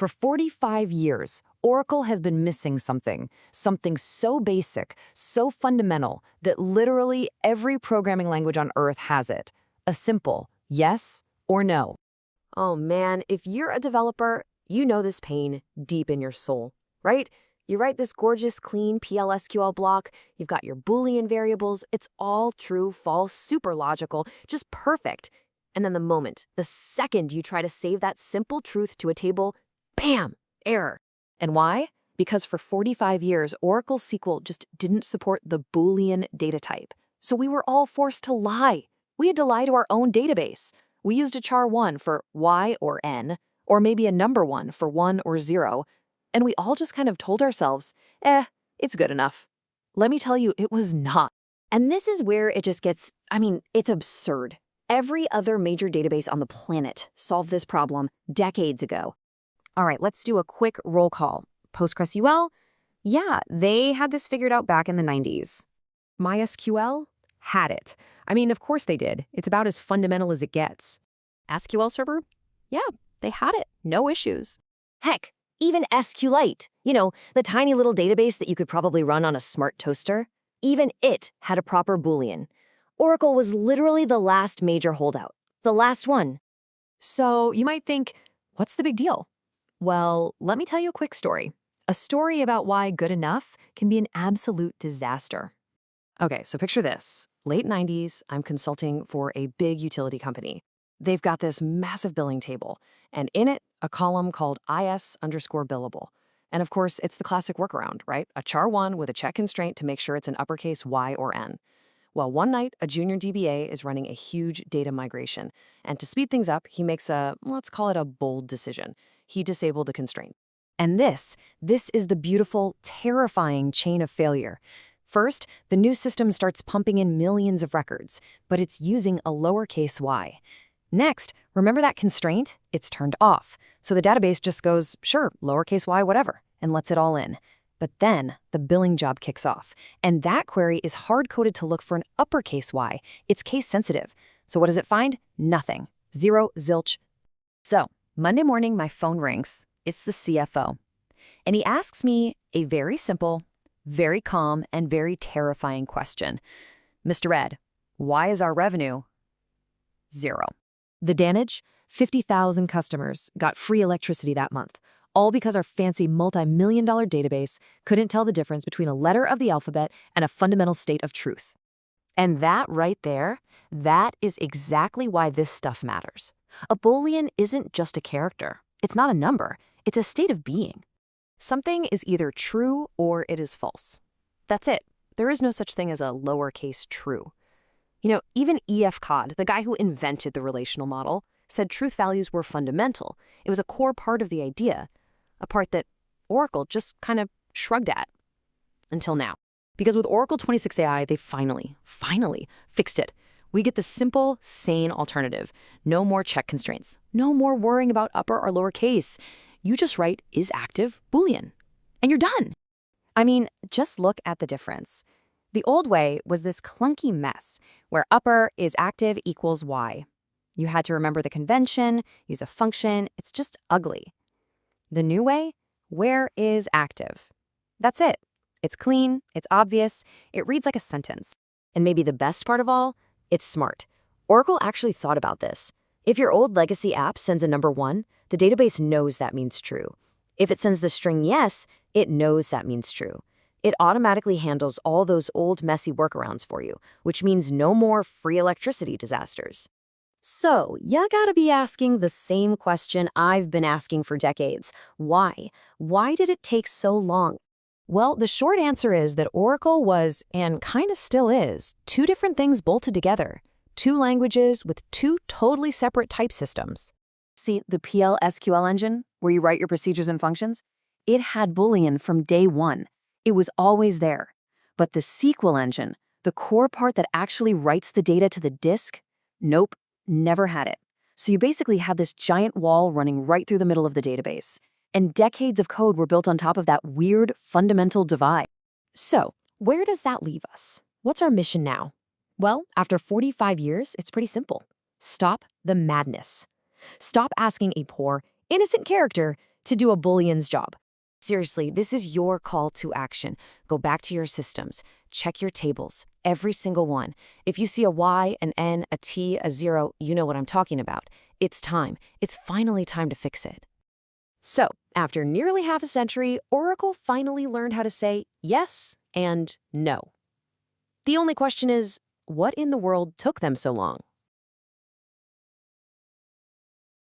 For 45 years, Oracle has been missing something so basic, so fundamental, that literally every programming language on Earth has it. A simple yes or no. Oh man, if you're a developer, you know this pain deep in your soul, right? You write this gorgeous, clean PLSQL block, you've got your Boolean variables, it's all true, false, super logical, just perfect. And then the second you try to save that simple truth to a table, bam, error. And why? Because for 45 years, Oracle SQL just didn't support the Boolean data type. So we were all forced to lie. We had to lie to our own database. We used a CHAR 1 for Y or N, or maybe a number 1 for 1 or 0, and we all just kind of told ourselves, it's good enough. Let me tell you, it was not. And this is where it just gets, it's absurd. Every other major database on the planet solved this problem decades ago. All right, let's do a quick roll call. PostgreSQL? Yeah, they had this figured out back in the 90s. MySQL? Had it. Of course they did. It's about as fundamental as it gets. SQL Server? Yeah, they had it. No issues. Heck, even SQLite, the tiny little database that you could probably run on a smart toaster, even it had a proper Boolean. Oracle was literally the last major holdout. The last one. So you might think, what's the big deal? Well, let me tell you a quick story. A story about why good enough can be an absolute disaster. Okay, so picture this. Late 90s, I'm consulting for a big utility company. They've got this massive billing table, and in it, a column called IS_billable. And of course, it's the classic workaround, right? A CHAR 1 with a check constraint to make sure it's an uppercase Y or N. Well, one night, a junior DBA is running a huge data migration, and to speed things up, he makes let's call it a bold decision. He disabled the constraint. And this is the beautiful, terrifying chain of failure. First, the new system starts pumping in millions of records, but it's using a lowercase y. Next, remember that constraint? It's turned off. So the database just goes, sure, lowercase y, whatever, and lets it all in. But then the billing job kicks off, and that query is hard-coded to look for an uppercase y. It's case sensitive. So what does it find? Nothing. Zero, zilch. So Monday morning, my phone rings. It's the CFO. And he asks me a very simple, very calm, and very terrifying question. Mr. Ed, why is our revenue 0? The damage? 50,000 customers got free electricity that month, all because our fancy multi-million-dollar database couldn't tell the difference between a letter of the alphabet and a fundamental state of truth. And that right there, that is exactly why this stuff matters. A Boolean isn't just a character. It's not a number. It's a state of being. Something is either true or it is false. That's it. There is no such thing as a lowercase true. Even E.F. Codd, the guy who invented the relational model, said truth values were fundamental. It was a core part of the idea, a part that Oracle just kind of shrugged at. Until now. Because with Oracle 26AI, they finally fixed it. We get the simple, sane alternative. No more check constraints. No more worrying about upper or lower case. You just write is active Boolean, and you're done. Just look at the difference. The old way was this clunky mess where upper is active equals Y. You had to remember the convention, use a function. It's just ugly. The new way, where is active? That's it. It's clean, it's obvious, it reads like a sentence. And maybe the best part of all, it's smart. Oracle actually thought about this. If your old legacy app sends a number 1, the database knows that means true. If it sends the string yes, it knows that means true. It automatically handles all those old messy workarounds for you, which means no more free electricity disasters. So, you gotta be asking the same question I've been asking for decades. Why? Why did it take so long? Well, the short answer is that Oracle was, and kind of still is, two different things bolted together. Two languages with two totally separate type systems. See, the PL/SQL engine, where you write your procedures and functions, it had Boolean from day one. It was always there. But the SQL engine, the core part that actually writes the data to the disk, nope, never had it. So you basically had this giant wall running right through the middle of the database. And decades of code were built on top of that weird, fundamental divide. So, where does that leave us? What's our mission now? Well, after 45 years, it's pretty simple. Stop the madness. Stop asking a poor, innocent character, to do a Boolean's job. Seriously, this is your call to action. Go back to your systems. Check your tables, every single one. If you see a Y, an N, a T, a 0, you know what I'm talking about. It's time. It's finally time to fix it. So, after nearly half a century, Oracle finally learned how to say yes and no. The only question is, what in the world took them so long?